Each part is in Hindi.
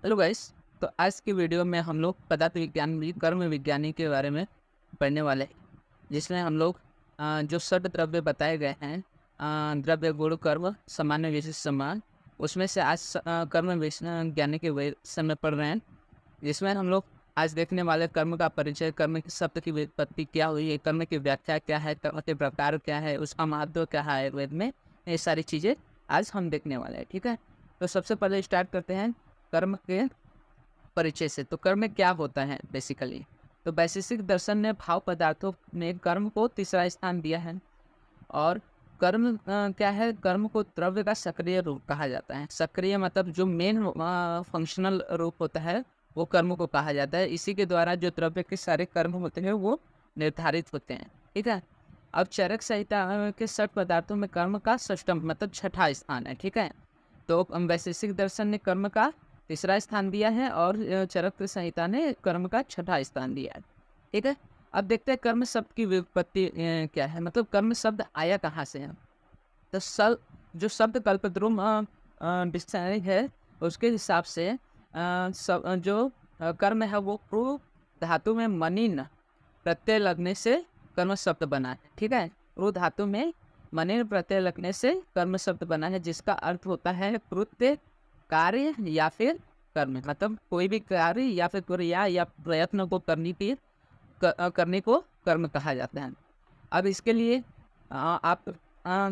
Hello guys. तो आज की वीडियो में हम लोग पदार्थ विज्ञान में कर्म विज्ञानी के बारे में पढ़ने वाले हैं, जिसमें हम लोग जो षड द्रव्य बताए गए हैं, द्रव्य गुण कर्म सामान्य विशेष समान, उसमें से आज कर्म विज्ञानी के विषय में पढ़ रहे हैं, जिसमें हम लोग आज देखने वाले कर्म का परिचय, कर्म के शब्द की व्युत्पत्ति क्या हुई है, कर्म की व्याख्या क्या है, कर्म के प्रकार क्या है, उसका महत्व क्या है आयुर्वेद में, ये सारी चीज़ें आज हम देखने वाले हैं। ठीक है, तो सबसे पहले स्टार्ट करते हैं कर्म के परिचय से। तो कर्म क्या होता है बेसिकली? तो वैशेषिक दर्शन ने भाव पदार्थों में कर्म को तीसरा स्थान दिया है। और कर्म क्या है? कर्म को द्रव्य का सक्रिय रूप कहा जाता है। सक्रिय मतलब जो मेन फंक्शनल रूप होता है, वो कर्म को कहा जाता है। इसी के द्वारा जो द्रव्य के सारे कर्म होते हैं वो निर्धारित होते हैं। ठीक है, अब चरक संहिता के षट पदार्थों में कर्म का षष्टम मतलब छठा स्थान है। ठीक है, तो वैशेषिक दर्शन ने कर्म का तीसरा स्थान दिया है और चरक संहिता ने कर्म का छठा स्थान दिया है। ठीक है, अब देखते हैं कर्म शब्द की व्युत्पत्ति क्या है, मतलब कर्म शब्द आया कहाँ से है। तो जो शब्द कल्पद्रुम डिक्शनरी है, उसके हिसाब से जो कर्म है वो प्रू धातु में मनिन प्रत्यय लगने से कर्म शब्द बना है। ठीक है, प्रू धातु में मनिन प्रत्यय लगने से कर्म शब्द बना है, जिसका अर्थ होता है कृत्य, कार्य या फिर कर्म, मतलब कोई भी कार्य या फिर क्रिया या प्रयत्न को करने को कर्म कहा जाता है। अब इसके लिए आप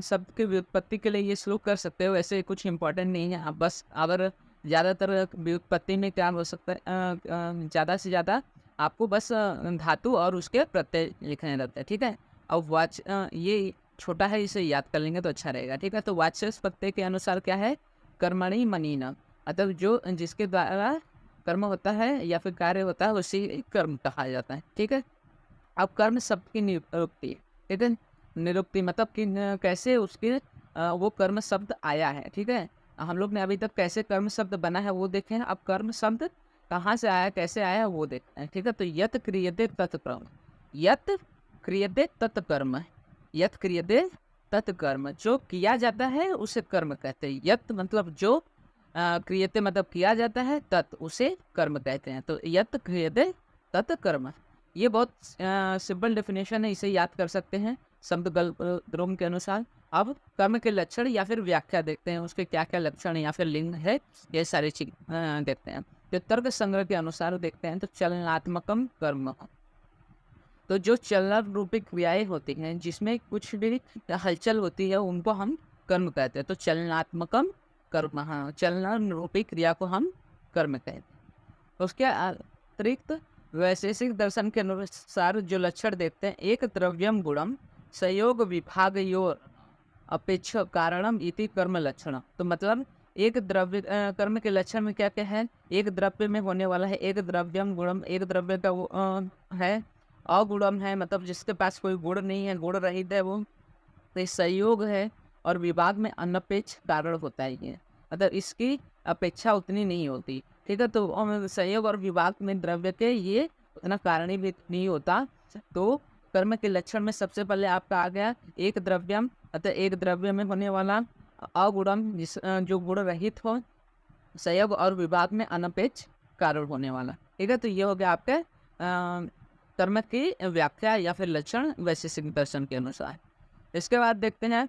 शब्द की व्युत्पत्ति के लिए ये श्लोक कर सकते हो, ऐसे कुछ इंपॉर्टेंट नहीं है। आप बस अगर ज़्यादातर व्युत्पत्ति में क्या हो सकता है, ज़्यादा से ज़्यादा आपको बस धातु और उसके प्रत्यय लिखने रहते हैं। ठीक है, अब ये छोटा है, इसे याद कर लेंगे तो अच्छा रहेगा। ठीक है, तो वाच्य प्रत्यय के अनुसार क्या है? कर्मणि मनीना, मतलब जो जिसके द्वारा कर्म होता है या फिर कार्य होता है उसी कर्म कहा जाता है। ठीक है, अब कर्म शब्द की निरुक्ति। ठीक है, निरुक्ति मतलब कि कैसे उसके वो कर्म शब्द आया है। ठीक है, हम लोग ने अभी तक कैसे कर्म शब्द बना है वो देखे हैं, अब कर्म शब्द कहाँ से आया, कैसे आया वो देखते हैं। ठीक है, तो यत क्रियते तत्कर्म, यत क्रियते तत्कर्म, यत क्रियते तत्कर्म, जो किया जाता है उसे कर्म कहते हैं। यत मतलब जो, क्रियते मतलब किया जाता है, तत् उसे कर्म कहते हैं। तो यत क्रियते तत्कर्म, ये बहुत सिंपल डेफिनेशन है, इसे याद कर सकते हैं शब्द द्रोम के अनुसार। अब कर्म के लक्षण या फिर व्याख्या देखते हैं, उसके क्या क्या लक्षण या फिर लिंग है, ये सारी चीज देखते हैं। तो तर्क संग्रह के अनुसार देखते हैं तो चलनात्मकम कर्म, तो जो चलन रूपी क्रियाएं होती हैं जिसमें कुछ भी हलचल होती है उनको हम कर्म कहते हैं। तो चलनात्मकम कर्म, हाँ, चलन रूपी क्रिया को हम कर्म कहते हैं। उसके अतिरिक्त वैशेषिक दर्शन के अनुसार जो लक्षण देखते हैं, एक द्रव्यम गुणम संयोग विभागयोर अपेक्ष कारणम इति कर्म लक्षण, तो मतलब एक द्रव्य कर्म के लक्षण में क्या क्या है? एक द्रव्य में होने वाला है, एक द्रव्यम गुणम, एक द्रव्य का वो है, अगुणम है मतलब जिसके पास कोई गुण नहीं है, गुण रहित है वो, तो ये संयोग है, और विभाग में अनपेक्ष कारण होता है ये, मतलब इसकी अपेक्षा उतनी नहीं होती। ठीक है, तो संयोग और विभाग में द्रव्य के ये उतना कारण भी नहीं होता। तो कर्म के लक्षण में सबसे पहले आपका आ गया एक द्रव्यम, अतः एक द्रव्य में होने वाला, अगुणम जो गुण रहित हो, संयोग और विभाग में अनपेक्ष कारण होने वाला। ठीक है, तो ये हो गया आपके कर्म की व्याख्या या फिर लक्षण वैशेषिक दर्शन के अनुसार। इसके बाद देखते हैं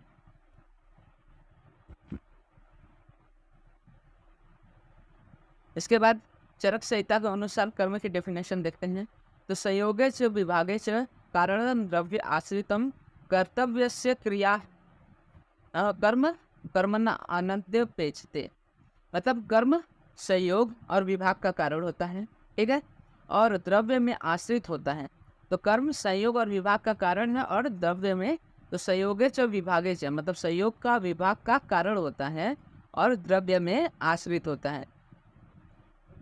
इसके बाद चरक संहिता के अनुसार कर्म की डेफिनेशन देखते हैं। तो संयोगे च विभागे च कारण द्रव्य आश्रितम कर्तव्य से क्रिया कर्म कर्मणा अनंत्य पेचते, मतलब कर्म संयोग और विभाग का कारण होता है। ठीक है, और द्रव्य में आश्रित होता है। तो कर्म संयोग और विभाग का कारण है, और द्रव्य में तो संयोगे च विभागे च मतलब संयोग का विभाग का कारण होता है और द्रव्य में आश्रित होता है।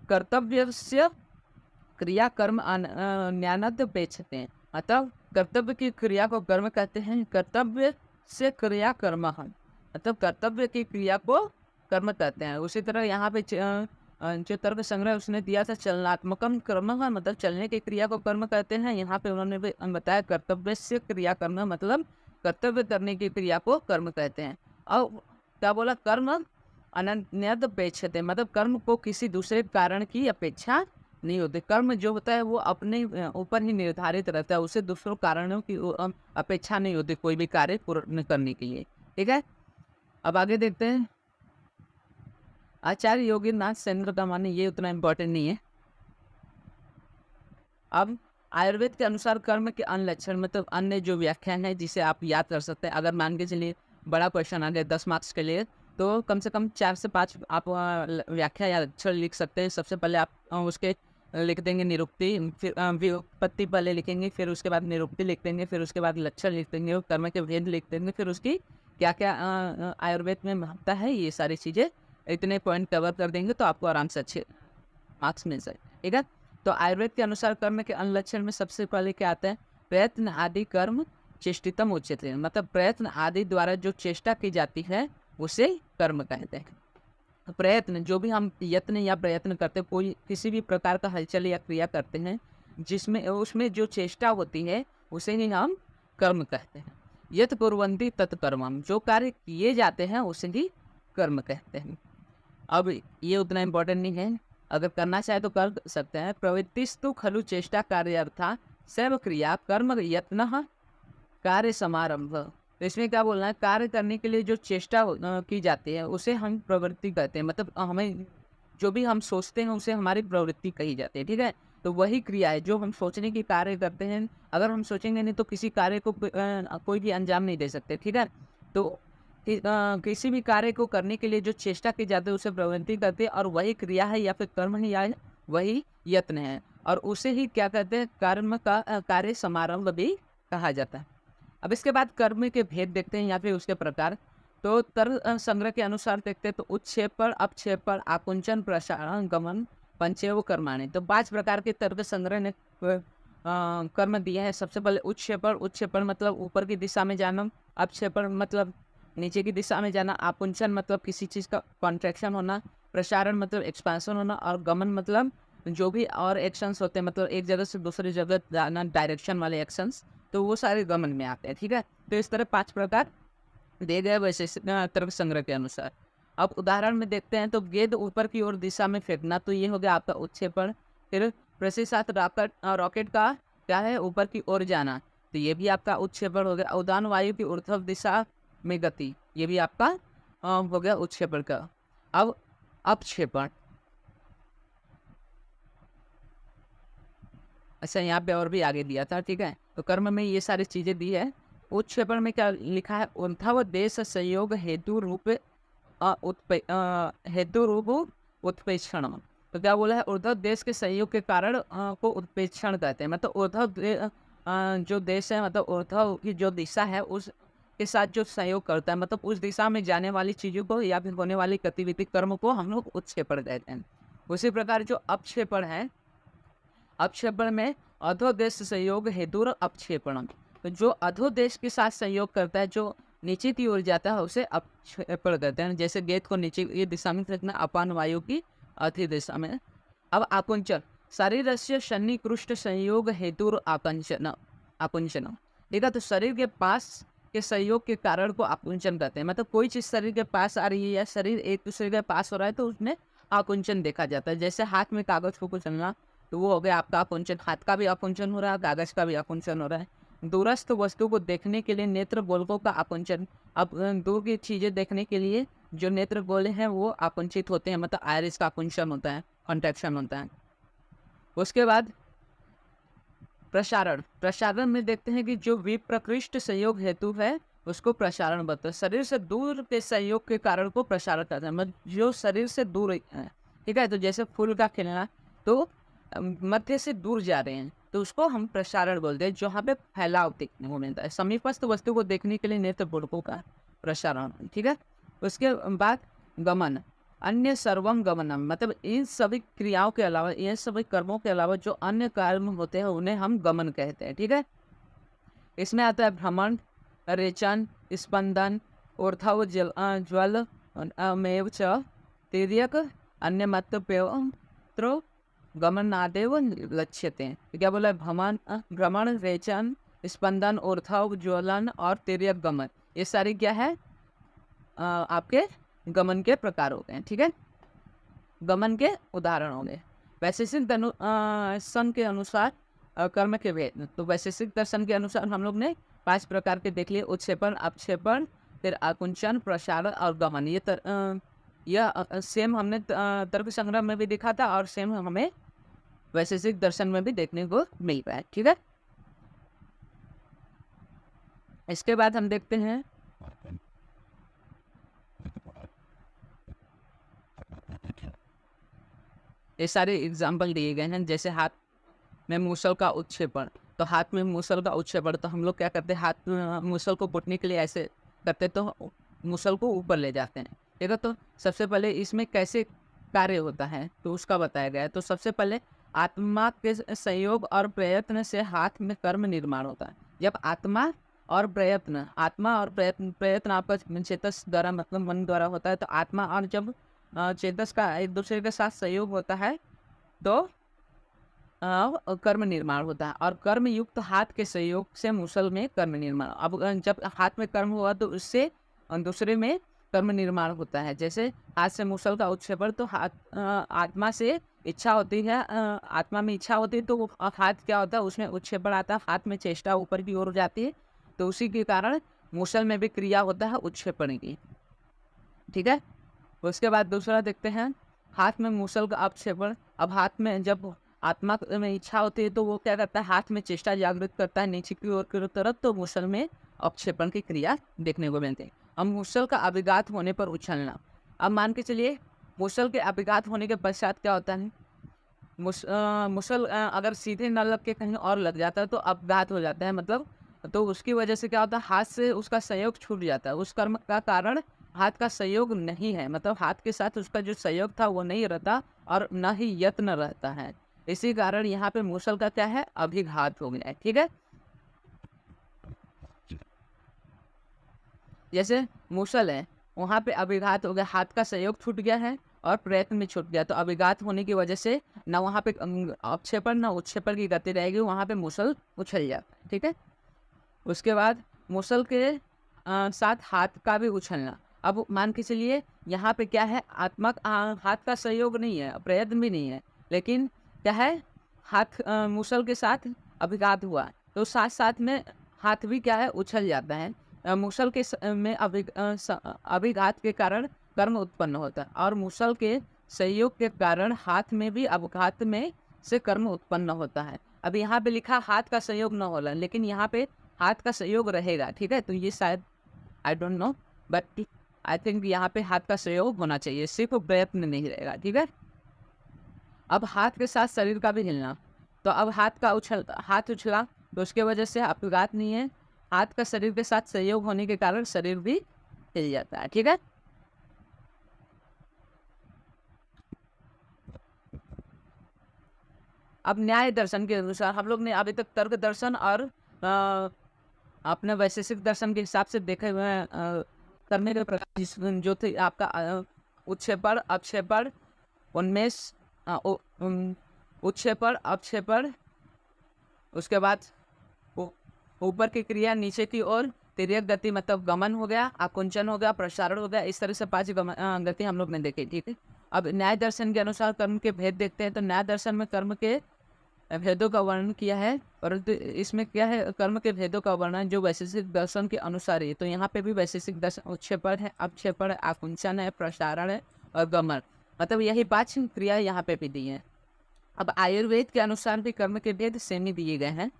कर्तव्य से क्रिया कर्म ज्ञानद पेक्षते हैं, मतलब कर्तव्य की क्रिया को कर्म कहते हैं, कर्तव्य से क्रिया कर्म है, मतलब कर्तव्य की क्रिया को कर्म कहते हैं। उसी तरह यहाँ पे जो तर्क संग्रह उसने दिया था चलनात्मकम कर्म है, मतलब चलने की क्रिया को कर्म कहते हैं। यहाँ पे उन्होंने भी बताया कर्तव्य से क्रिया कर्म, मतलब कर्तव्य करने की क्रिया को कर्म कहते हैं। और क्या बोला? कर्म अनन्यदपेक्षते, मतलब कर्म को किसी दूसरे कारण की अपेक्षा नहीं होती। कर्म जो होता है वो अपने ऊपर ही निर्धारित रहता है, उसे दूसरों कारणों की अपेक्षा नहीं होती कोई भी कार्य पूर्ण करने के लिए। ठीक है, अब आगे देखते हैं। आचार्य योगीनाथ सेंद्र का मानना ये उतना इम्पोर्टेंट नहीं है। अब आयुर्वेद के अनुसार कर्म के अन्य लक्षण, मतलब अन्य जो व्याख्यान है जिसे आप याद कर सकते हैं। अगर मान के चलिए बड़ा क्वेश्चन आ गया 10 मार्क्स के लिए, तो कम से कम 4 से 5 आप व्याख्या या लक्षण लिख सकते हैं। सबसे पहले आप उसके लिख देंगे निरुक्ति, फिर व्युत्पत्ति पहले लिखेंगे, फिर उसके बाद निरुक्ति लिख देंगे, फिर उसके बाद लक्षण लिख देंगे, कर्म के भेद लिख देंगे, फिर उसकी क्या क्या आयुर्वेद में महत्ता है, ये सारी चीज़ें इतने पॉइंट कवर कर देंगे तो आपको आराम से अच्छे मार्क्स मिल जाए। ठीक है, तो आयुर्वेद के अनुसार कर्म के अन्य लक्षण में सबसे पहले क्या आता है? प्रयत्न आदि कर्म चेष्टितम उच्यते, मतलब प्रयत्न आदि द्वारा जो चेष्टा की जाती है उसे कर्म कहते हैं। प्रयत्न, जो भी हम यत्न या प्रयत्न करते हैं, कोई किसी भी प्रकार का हलचल या क्रिया करते हैं जिसमें उसमें जो चेष्टा होती है उसे ही हम कर्म कहते हैं। यत कुर्वन्ति तत्कर्मम, जो कार्य किए जाते हैं उसे ही कर्म कहते हैं। अब ये उतना इम्पोर्टेंट नहीं है, अगर करना चाहे तो कर सकते हैं। प्रवृत्तिस्तु खलु चेष्टा कार्यार्था सर्व क्रिया कर्म यत्न कार्य समारंभ। तो इसमें क्या बोलना है? कार्य करने के लिए जो चेष्टा की जाती है उसे हम प्रवृत्ति कहते हैं, मतलब हमें जो भी हम सोचते हैं उसे हमारी प्रवृत्ति कही जाती है। ठीक है, तो वही क्रिया है जो हम सोचने की कार्य करते हैं। अगर हम सोचेंगे नहीं तो किसी कार्य को कोई भी अंजाम नहीं दे सकते। ठीक है, तो किसी भी कार्य को करने के लिए जो चेष्टा की जाती है उसे प्रवृत्ति कहते हैं, और वही क्रिया है या फिर कर्म है या वही यत्न है, और उसे ही क्या कहते हैं? कर्म का कार्य समारंभ भी कहा जाता है। अब इसके बाद कर्म के भेद देखते हैं या फिर उसके प्रकार। तो तर्क संग्रह के अनुसार देखते हैं तो उत्क्षेपण, अपक्षेपण, आकुंचन, प्रसारण, गमन, पंचेव कर्माणि। तो 5 प्रकार के तर्क संग्रह ने कर्म दिए हैं। सबसे पहले उत्क्षेपण, उत्क्षेपण मतलब ऊपर की दिशा में जाना, अपक्षेपण मतलब नीचे की दिशा में जाना, आकुंचन मतलब किसी चीज़ का कॉन्ट्रैक्शन होना, प्रसारण मतलब एक्सपांसन होना, और गमन मतलब जो भी और एक्शंस होते हैं, मतलब एक जगह से दूसरी जगह जाना, डायरेक्शन वाले एक्शंस, तो वो सारे गमन में आते हैं। ठीक है, तो इस तरह 5 प्रकार दिए गए वैसे तर्क संग्रह के अनुसार। अब उदाहरण में देखते हैं तो गेंद ऊपर की ओर दिशा में फेंकना, तो ये हो गया आपका उत्क्षेपण। फिर प्रसिद्ध रॉकेट का क्या है? ऊपर की ओर जाना, तो ये भी आपका उत्क्षेपण हो गया। उड़ान वायु की ऊर्ध्व दिशा में गति, ये भी आपका हो गया उत्क्षेपण का। अब अपक्षेपण, अच्छा यहाँ पे और भी आगे दिया था। ठीक है, तो कर्म में ये सारी चीज़ें दी है। उत्क्षेपण में क्या लिखा है? ऊर्ध्व देश संयोग हेतु रूप हेतु रूप उत्प्रेक्षण। तो क्या बोला है? ऊर्ध्व देश के संयोग के कारण को उत्प्रेक्षण कहते हैं। मतलब जो देश है, मतलब ऊर्ध्व की जो दिशा है उस के साथ जो संयोग करता है, मतलब उस दिशा में जाने वाली चीज़ों को या फिर होने वाली गतिविधि कर्म को हम लोग उत्क्षेपण कहते हैं। उसी प्रकार जो अपक्षेपण है, अपक्षेपण में अधोदेश संयोग हेतु अपक्षेपण। तो जो अधोदेश के साथ संयोग करता है, जो नीचे की ओर जाता है, उसे अपक्षेपण कहते हैं। जैसे गेंद को नीचे ये दिशा में फेंकना, अपान वायु की अति दिशा में। अब आकुंचन, शरीर से सन्निकृष्ट संयोग हेतु आकुंचन। आकुंचन, ठीक है, तो शरीर के पास के संयोग के कारण को आकुंचन कहते हैं। मतलब कोई चीज़ शरीर के पास आ रही है या शरीर एक दूसरे के पास हो रहा है तो उसमें आकुंचन देखा जाता है। जैसे हाथ में कागज को कुचलना, तो वो हो गया आपका आकुंचन। हाथ का भी आकुंचन हो रहा है, कागज का भी आकुंचन हो रहा है। दूरस्थ वस्तु को देखने के लिए नेत्र गोलकों का आकुंचन। अब दूर की चीज़ें देखने के लिए जो नेत्र गोले हैं वो आकुंचित होते हैं, मतलब आयरिस का आकुंचन होता है, कॉन्ट्रैक्शन होता है। उसके बाद प्रसारण, प्रसारण में देखते हैं कि जो विप्रकृष्ट संयोग हेतु है उसको प्रसारण बोलते हैं। शरीर से दूर के संयोग के कारण को प्रसारण कहते हैं, मतलब जो शरीर से दूर है। ठीक है, तो जैसे फूल का खिलना, तो मध्य से दूर जा रहे हैं तो उसको हम प्रसारण बोलते हैं, जहाँ पे फैलाव देखने को मिलता है। समीपस्थ वस्तु को देखने के लिए नेत्र गोलकों का प्रसारण। ठीक है, उसके बाद गमन, अन्य सर्वम गमनम, मतलब इन सभी क्रियाओं के अलावा, इन सभी कर्मों के अलावा जो अन्य कर्म होते हैं उन्हें हम गमन कहते हैं। ठीक है, इसमें आता है भ्रमण, रेचन, स्पंदन, ऊर्ध्व ज्वल मेव च तिर्यक अन्य मत पेव गमनादेव लक्ष्यते। तो क्या बोला है? भ्रमण, रेचन, स्पंदन, ऊर्ध्व ज्वलन और तिर्यक गमन, ये सारी क्या है? आपके गमन के प्रकार हो गए, ठीक है, गमन के उदाहरण हो गए। वैशेषिक दर्शन के अनुसार कर्म के भेद, तो वैशेषिक दर्शन के अनुसार हम लोग ने 5 प्रकार के देख लिए, उत्क्षेपण, अपक्षेपण, फिर आकुंचन, प्रसारण और गमन। यह सेम हमने तर्क संग्रह में भी देखा था और सेम हमें वैशेषिक दर्शन में भी देखने को मिल रहा है, ठीक है। इसके बाद हम देखते हैं ये सारे एग्जाम्पल दिए गए हैं, जैसे हाथ में मूसल का उत्क्षेपण। तो हाथ में मूसल का उत्क्षेपण, तो हम लोग क्या करते हैं, हाथ में मूसल को पुटने के लिए ऐसे करते, तो मूसल को ऊपर ले जाते हैं, ठीक है। तो सबसे पहले इसमें कैसे कार्य होता है तो उसका बताया गया है। तो सबसे पहले आत्मा के संयोग और प्रयत्न से हाथ में कर्म निर्माण होता है। जब आत्मा और प्रयत्न प्रयत्न आपका चेतस द्वारा मतलब मन द्वारा होता है, तो आत्मा और जब चेतस का एक दूसरे के साथ सहयोग होता है तो कर्म निर्माण होता है। और कर्म युक्त हाथ के सहयोग से मूसल में कर्म निर्माण। अब जब हाथ में कर्म हुआ तो उससे दूसरे में कर्म निर्माण होता है। जैसे हाथ से मूसल का उत्क्षेपण, तो आत्मा से इच्छा होती है, आत्मा में इच्छा होती है तो वो हाथ क्या होता है, उसमें उत्क्षेपण आता है, हाथ में चेष्टा ऊपर की ओर जाती है, तो उसी के कारण मूसल में भी क्रिया होता है उत्क्षेपण की, ठीक है। उसके बाद दूसरा देखते हैं, हाथ में मूसल का अपक्षेपण। अब हाथ में जब आत्मा में इच्छा होती है तो वो क्या करता है, हाथ में चेष्टा जागृत करता है नीचे की ओर की तरफ, तो मूसल में अपक्षेपण की क्रिया देखने को मिलती है। अब मूसल का अभिघात होने पर उछलना। अब मान के चलिए मूसल के अभिघात होने के पश्चात क्या होता है, मूसल अगर सीधे न लग के कहीं और लग जाता है तो अपघात हो जाता है, मतलब तो उसकी वजह से क्या होता है, हाथ से उसका सहयोग छूट जाता है। उस कर्म का कारण हाथ का सहयोग नहीं है, मतलब हाथ के साथ उसका जो सहयोग था वो नहीं रहता और न ही यत्न रहता है। इसी कारण यहाँ पे मूसल का क्या है, अभिघात हो गया है, ठीक है। जैसे मूसल है, वहाँ पे अभिघात हो गया, हाथ का सहयोग छूट गया है और प्रयत्न में छूट गया, तो अभिघात होने की वजह से ना वहाँ पे अपक्षेपण ना उत्क्षेपण की गति रहेगी, वहाँ पे मूसल उछल जाता है, ठीक है। उसके बाद मूसल के साथ हाथ का भी उछलना। अब मान के चलिए यहाँ पे क्या है, हाथ का सहयोग नहीं है, प्रयत्न भी नहीं है, लेकिन क्या है, हाथ मूसल के साथ अभिघात हुआ, तो साथ साथ में हाथ भी क्या है, उछल जाता है। मूसल के में अभिघात के कारण कर्म उत्पन्न होता है और मूसल के सहयोग के कारण हाथ में भी अभिघात में से कर्म उत्पन्न होता है। अब यहाँ पे लिखा हाथ का सहयोग न होला, लेकिन यहाँ पे हाथ का सहयोग रहेगा, ठीक है। तो ये शायद I don't know, but I think यहाँ पे हाथ का सहयोग होना चाहिए, सिर्फ प्रयत्न नहीं रहेगा, ठीक है। अब हाथ के साथ शरीर का भी हिलना। तो अब हाथ उछला तो उसके वजह से अपघात नहीं है, हाथ का शरीर के साथ सहयोग होने के कारण शरीर भी हिल जाता है, ठीक है। अब न्याय दर्शन के अनुसार हम लोग ने अभी तक तर्क दर्शन और अपने वैशेषिक दर्शन के हिसाब से देखे हुए करने के प्रकार जो थे आपका उत्क्षेपण, अपक्षेपण, उन्मेष, उत्क्षेपण, अपक्षेपण, उसके बाद ऊपर की क्रिया, नीचे की ओर तिर्यक गति मतलब गमन हो गया, आकुंचन हो गया, प्रसारण हो गया, इस तरह से 5 गति हम लोग ने देखी, ठीक है। अब न्याय दर्शन के अनुसार कर्म के भेद देखते हैं। तो न्याय दर्शन में कर्म के भेदों का वर्णन किया है, परंतु इसमें क्या है, कर्म के भेदों का वर्णन जो वैशेषिक दर्शन के अनुसार है। तो यहाँ पे भी वैशेषिक दर्शन उत्क्षेपण है, अपक्षेपण है, आकुंचन है, प्रसारण है और गमन, मतलब यही 5 क्रिया यहाँ पे भी दी है। अब आयुर्वेद के अनुसार भी कर्म के भेद सेम ही दिए गए हैं।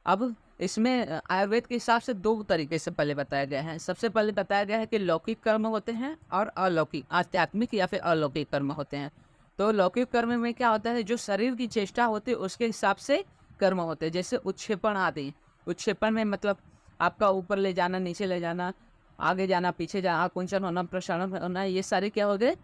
अब इसमें आयुर्वेद के हिसाब से 2 तरीके से पहले बताया गया है। सबसे पहले बताया गया है कि लौकिक कर्म होते हैं और अलौकिक, आध्यात्मिक या फिर अलौकिक कर्म होते हैं। तो लौकिक कर्म में क्या होता है, जो शरीर की चेष्टा होती है उसके हिसाब से कर्म होते हैं, जैसे उत्क्षेपण आदि। उत्क्षेपण में मतलब आपका ऊपर ले जाना, नीचे ले जाना, आगे जाना, पीछे जाना, आकुंचन होना, प्रसारण होना, ये सारे क्या हो गए,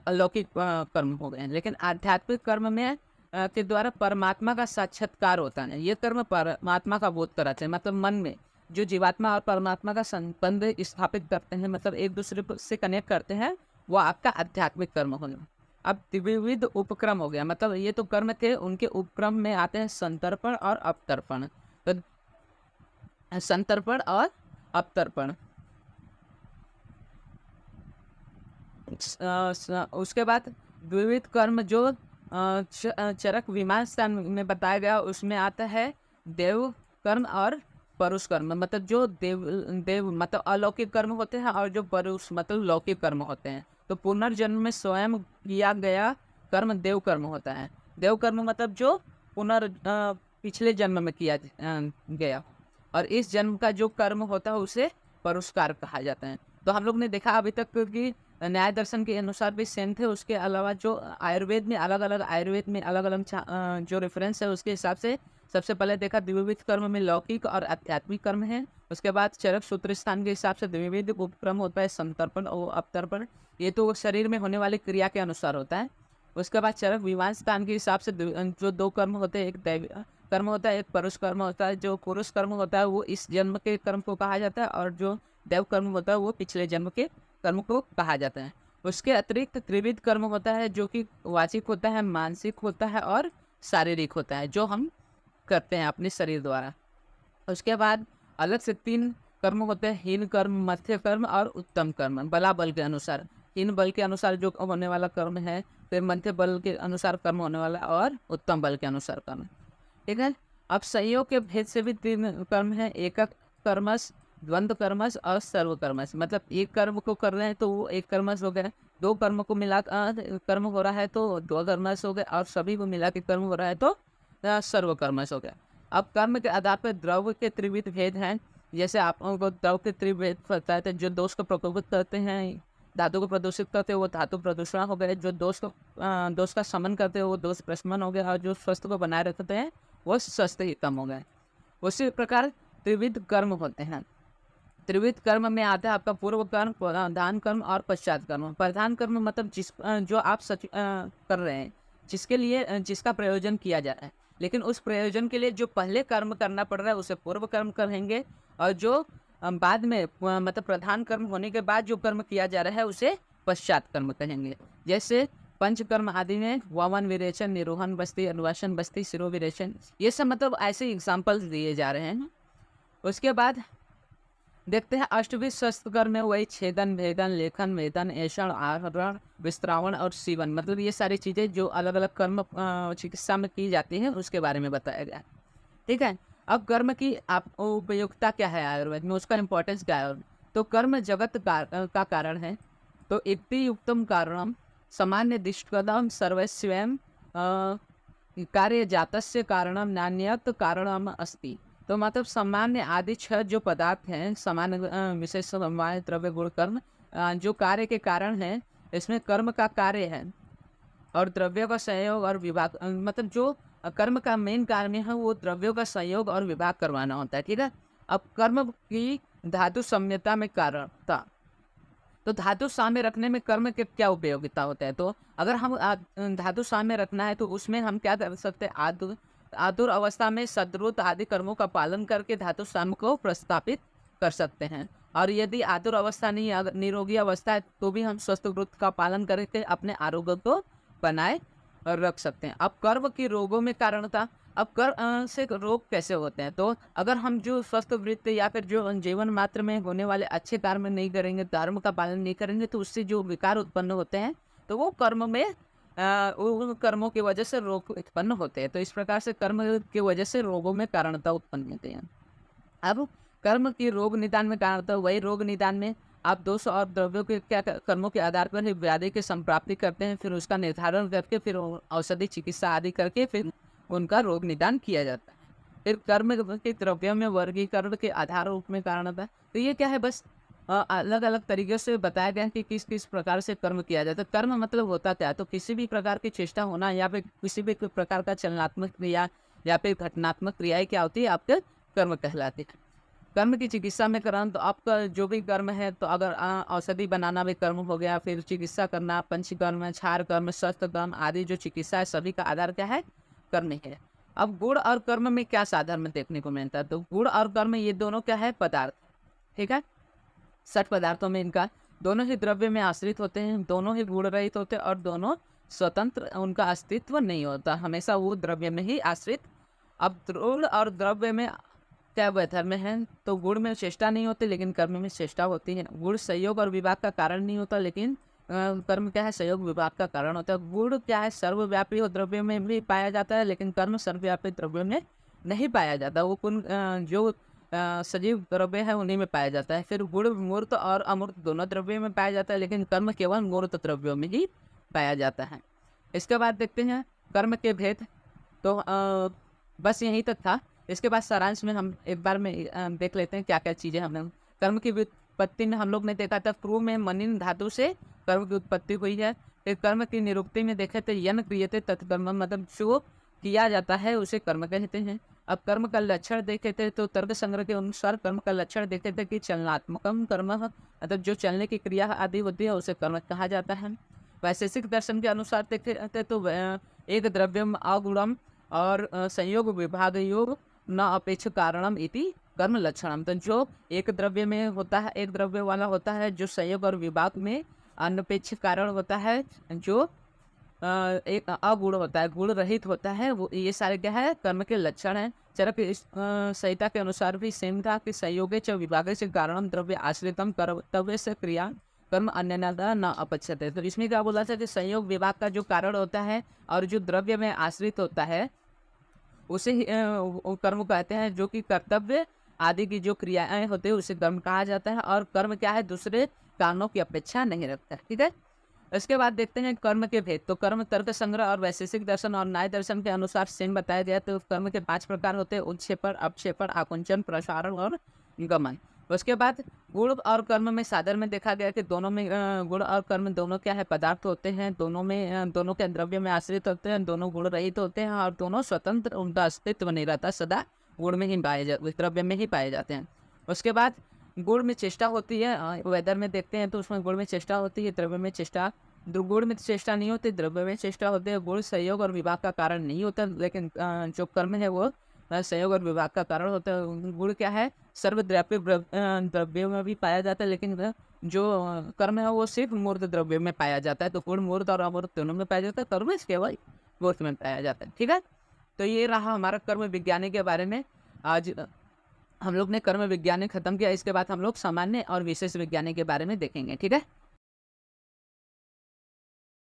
अलौकिक कर्म हो गए। लेकिन आध्यात्मिक कर्म में के द्वारा परमात्मा का साक्षात्कार होता है। ये कर्म परमात्मा का बोध कराते हैं, मतलब मन में जो जीवात्मा और परमात्मा का संबंध स्थापित करते हैं, मतलब एक दूसरे से कनेक्ट करते हैं, वो आपका आध्यात्मिक कर्म हो गया। अब त्रिविध उपक्रम हो गया, मतलब ये तो कर्म थे, उनके उपक्रम में आते हैं संतर्पण और अपतर्पण। तो संतर्पण और अपतर्पण, उसके बाद द्विविध कर्म जो चरक विमान स्थान में बताया गया उसमें आता है देव कर्म और परुष कर्म। मतलब जो देव देव मतलब अलौकिक कर्म होते हैं और जो परुष मतलब लौकिक कर्म होते हैं। तो पुनर्जन्म में स्वयं किया गया कर्म देव कर्म होता है। देव कर्म मतलब जो पिछले जन्म में किया गया, और इस जन्म का जो कर्म होता है उसे परुष्कार कहा जाता है। तो हम लोग ने देखा अभी तक कि न्याय दर्शन के अनुसार भी सेम थे। उसके अलावा जो आयुर्वेद में अलग अलग जो रेफरेंस है उसके हिसाब से सबसे पहले देखा द्विविध कर्म में लौकिक और आध्यात्मिक कर्म है। उसके बाद चरक सूत्र स्थान के हिसाब से द्विविध उपक्रम होता है, संतर्पण और अपतर्पण। ये तो शरीर में होने वाली क्रिया के अनुसार होता है। उसके बाद चरक विमान स्थान के हिसाब से जो दो कर्म होते हैं, एक दैव कर्म होता है, एक पुरुष कर्म होता है। जो पुरुष कर्म होता है वो इस जन्म के कर्म को कहा जाता है, और जो देव कर्म होता है वो पिछले जन्म के कर्म को कहा जाता है। उसके अतिरिक्त त्रिविध कर्म होता है जो कि वाचिक होता है, मानसिक होता है और शारीरिक होता है, जो हम करते हैं अपने शरीर द्वारा। उसके बाद अलग से 3 कर्म होते हैं, हीन कर्म, मध्य कर्म और उत्तम कर्म। बला बल के अनुसार, हीन बल के अनुसार जो होने वाला कर्म है, फिर मध्य बल के अनुसार कर्म होने वाला, और उत्तम बल के अनुसार कर्म। ठीक है। अब संयोग के भेद से भी 3 कर्म है, एकक कर्मस, द्वंद्व कर्मस और सर्व कर्मस। मतलब एक कर्म को कर रहे हैं तो वो एक कर्मस हो गया, 2 कर्म को मिला कर्म हो रहा है तो 2 कर्मस हो गए, और सभी को मिला के कर्म हो रहा है तो सर्व कर्मस हो गया। अब कर्म के आधार पर द्रव्य के त्रिविध भेद हैं। जैसे आप लोगों को द्रव्य के त्रिविध पता है, जो दोष को प्रकोपित करते हैं, धातु को प्रदूषित करते हैं, वो धातु प्रदूषण हो गए। जो दोष का शमन करते हैं वो दोष प्रशमन हो गया, और जो स्वस्थ को बनाए रखते हैं वो स्वस्थ ही कम हो गए। उसी प्रकार त्रिविध कर्म होते हैं। त्रिविध कर्म में आता है आपका पूर्व कर्म, प्रधान कर्म और पश्चात कर्म। प्रधान कर्म मतलब जो आप कर रहे हैं, जिसके लिए जिसका प्रयोजन किया जा रहा है, लेकिन उस प्रयोजन के लिए जो पहले कर्म करना पड़ रहा है उसे पूर्व कर्म कहेंगे, और जो बाद में मतलब प्रधान कर्म होने के बाद जो कर्म किया जा रहा है उसे पश्चात कर्म कहेंगे। जैसे पंचकर्म आदि में वामन विरेचन, निरोहन बस्ती, अनुवासन बस्ती, शिरो विरेचन, ये सब मतलब ऐसे एग्जाम्पल्स दिए जा रहे हैं। उसके बाद देखते हैं अष्टविध शस्त्र कर्म में वही छेदन, भेदन, लेखन, वेदन, ऐषण, आहरण, विस्त्रावण और सीवन। मतलब ये सारी चीज़ें जो अलग अलग कर्म चिकित्सा में की जाती हैं उसके बारे में बताया गया। ठीक है। अब कर्म की आप उपयोगिता क्या है आयुर्वेद में, उसका इम्पोर्टेंस क्या है। तो कर्म जगत का कारण है। तो इति युक्तम कारणम सामान्य दिष्टकदम सर्वस्वयं कार्य जातस्य कारणम नान्यत कारणम अस्ति। तो मतलब सामान्य आदि 6 जो पदार्थ हैं, सामान्य विशेष समवाय द्रव्य गुण कर्म, जो कार्य के कारण है, इसमें कर्म का कार्य है और द्रव्यों का संयोग और विभाग, मतलब जो कर्म का मेन कार्य है वो द्रव्यों का संयोग और विभाग करवाना होता है। ठीक है। अब कर्म की धातु सम्यता में कारणता, तो धातु साम्य रखने में कर्म के क्या उपयोगिता होता है। तो अगर हम धातु साम्य रखना है तो उसमें हम क्या कर सकते हैं, आतुर अवस्था में सद्रुत आदि कर्मों का पालन करके धातु साम्य को प्रस्थापित कर सकते हैं। और यदि आतुर अवस्था नहीं, निरोगी अवस्था है, तो भी हम स्वस्थ वृत्त का पालन करके अपने आरोग्य को बनाए रख सकते हैं। अब कर्म की रोगों में कारणता, अब से रोग कैसे होते हैं। तो अगर हम जो स्वस्थ वृत्त या फिर जो जीवन मात्र में होने वाले अच्छे कर्म नहीं करेंगे, धर्म का पालन नहीं करेंगे, तो उससे जो विकार उत्पन्न होते हैं तो वो कर्म में उन कर्मों की वजह से रोग उत्पन्न होते हैं। तो इस प्रकार से कर्म की वजह से रोगों में कारणता उत्पन्न होते हैं। अब कर्म की रोग निदान में कारणता, वही रोग निदान में आप दोष और द्रव्यों के क्या कर्मों के आधार पर ही व्याधि की संप्राप्ति करते हैं, फिर उसका निर्धारण करके फिर औषधि चिकित्सा आदि करके फिर उनका रोग निदान किया जाता है। फिर कर्म के द्रव्यों में वर्गीकरण के आधार रूप में कारणता, तो ये क्या है, बस अलग अलग तरीके से बताया गया कि किस किस प्रकार से कर्म किया जाता है। कर्म मतलब होता क्या है, तो किसी भी प्रकार की चेष्टा होना या फिर किसी भी प्रकार का चलनात्मक क्रिया या फिर घटनात्मक क्रियाएं क्या होती है, आपके कर्म कहलाती है। कर्म की चिकित्सा में कर्म, तो आपका जो भी कर्म है, तो अगर औषधि बनाना भी कर्म हो गया, फिर चिकित्सा करना पंचकर्म, क्षार कर्म, शस्त्र कर्म आदि जो चिकित्सा है, सभी का आधार क्या है, कर्म है। अब गुण और कर्म में क्या साधर्म देखने को मिलता है, तो गुण और कर्म ये दोनों क्या है, पदार्थ। ठीक है। 60 पदार्थों में इनका दोनों ही द्रव्य में आश्रित होते हैं, दोनों ही गुण रहित होते हैं और दोनों स्वतंत्र, उनका अस्तित्व नहीं होता, हमेशा वो द्रव्य में ही आश्रित। अब गुण और द्रव्य में क्या वैधर्म्य है, तो गुण में चेष्टा नहीं होती लेकिन कर्म में चेष्टा होती है। गुण संयोग और विभाग का कारण नहीं होता, लेकिन कर्म क्या है संयोग विभाग का कारण होता है। गुण क्या है सर्वव्यापी और द्रव्य में भी पाया जाता है, लेकिन कर्म सर्वव्यापी द्रव्य में नहीं पाया जाता। वो जो सजीव द्रव्य है उन्हीं में पाया जाता है। फिर गुण मूर्त और अमूर्त दोनों द्रव्यों में पाया जाता है, लेकिन कर्म केवल मूर्त द्रव्यों में ही पाया जाता है। इसके बाद देखते हैं कर्म के भेद। तो बस यहीं तक था। इसके बाद सारांश में हम एक बार में देख लेते हैं क्या क्या चीज़ें हमने। कर्म की व्युत्पत्ति में हम लोग ने देखा था पूर्व में मनिन धातु से कर्म की उत्पत्ति हुई है। फिर कर्म की निरुक्ति में देखे थे यन क्रियते तत्कर्म, मतलब जो किया जाता है उसे कर्म कहते हैं। अब कर्म का लक्षण देखे थे तो तर्क संग्रह के अनुसार कर्म का लक्षण देखे थे कि चलनात्मकम कर्म, मतलब जो चलने की क्रिया आदि होती है उसे कर्म कहा जाता है। वैशेषिक दर्शन के अनुसार देखे थे तो एक द्रव्यम अगुणम और संयोग विभाग योग न अपेक्ष कारणम इति कर्म लक्षणम। तो जो एक द्रव्य में होता है, एक द्रव्य वाला होता है, जो संयोग और विभाग में अनपेक्ष कारण होता है, जो एक अगुण होता है, गुण रहित होता है, वो ये सारे क्या है कर्म के लक्षण हैं। चरक संहिता के अनुसार भी सेम था कि संयोगे च विभागे से कारणम द्रव्य आश्रितम कर्तव्य से क्रिया कर्म अन्य न अपच्छते। तो इसमें क्या बोला था कि संयोग विभाग का जो कारण होता है और जो द्रव्य में आश्रित होता है उसे ही कर्म कहते हैं, जो कि कर्तव्य आदि की जो क्रियाएं होती है उसे कर्म कहा जाता है। और कर्म क्या है दूसरे कारणों की अपेक्षा नहीं रखता है। ठीक है, इसके बाद देखते हैं कर्म के भेद। तो कर्म तर्क संग्रह और वैशेषिक दर्शन और न्याय दर्शन के अनुसार सेम बताया गया। तो कर्म के 5 प्रकार होते हैं: उत्क्षेपण, अपक्षेपण, आकुंचन, प्रसारण और गमन। उसके बाद गुण और कर्म में सादर में देखा गया कि दोनों में गुण और कर्म दोनों क्या है पदार्थ होते हैं, दोनों में दोनों के द्रव्य में आश्रित होते हैं, दोनों गुण रहित होते हैं और दोनों स्वतंत्र, उनका अस्तित्व नहीं रहता, सदा गुण में ही पाए जाते, द्रव्य में ही पाए जाते हैं। उसके बाद गुण में चेष्टा होती है। वेदर में देखते हैं तो उसमें गुण में चेष्टा होती है, द्रव्य में चेष्टा, गुण में चेष्टा नहीं होती, द्रव्य में चेष्टा होती है। गुण संयोग और विभाग का कारण नहीं होता, लेकिन जो कर्म है वो संयोग और विभाग का कारण होता है। गुण क्या है सर्वद्रव्य द्रव्यों में भी पाया जाता है, लेकिन जो कर्म है वो सिर्फ मूर्त द्रव्य में पाया जाता है। तो गुण मूर्त और अमूर्त दोनों में पाया जाता है, कर्म केवल मूर्त में पाया जाता है। ठीक है, तो ये रहा हमारा कर्म विज्ञानी के बारे में। आज हम लोग ने कर्म विज्ञानी खत्म किया। इसके बाद हम लोग सामान्य और विशेष विज्ञानी के बारे में देखेंगे। ठीक है।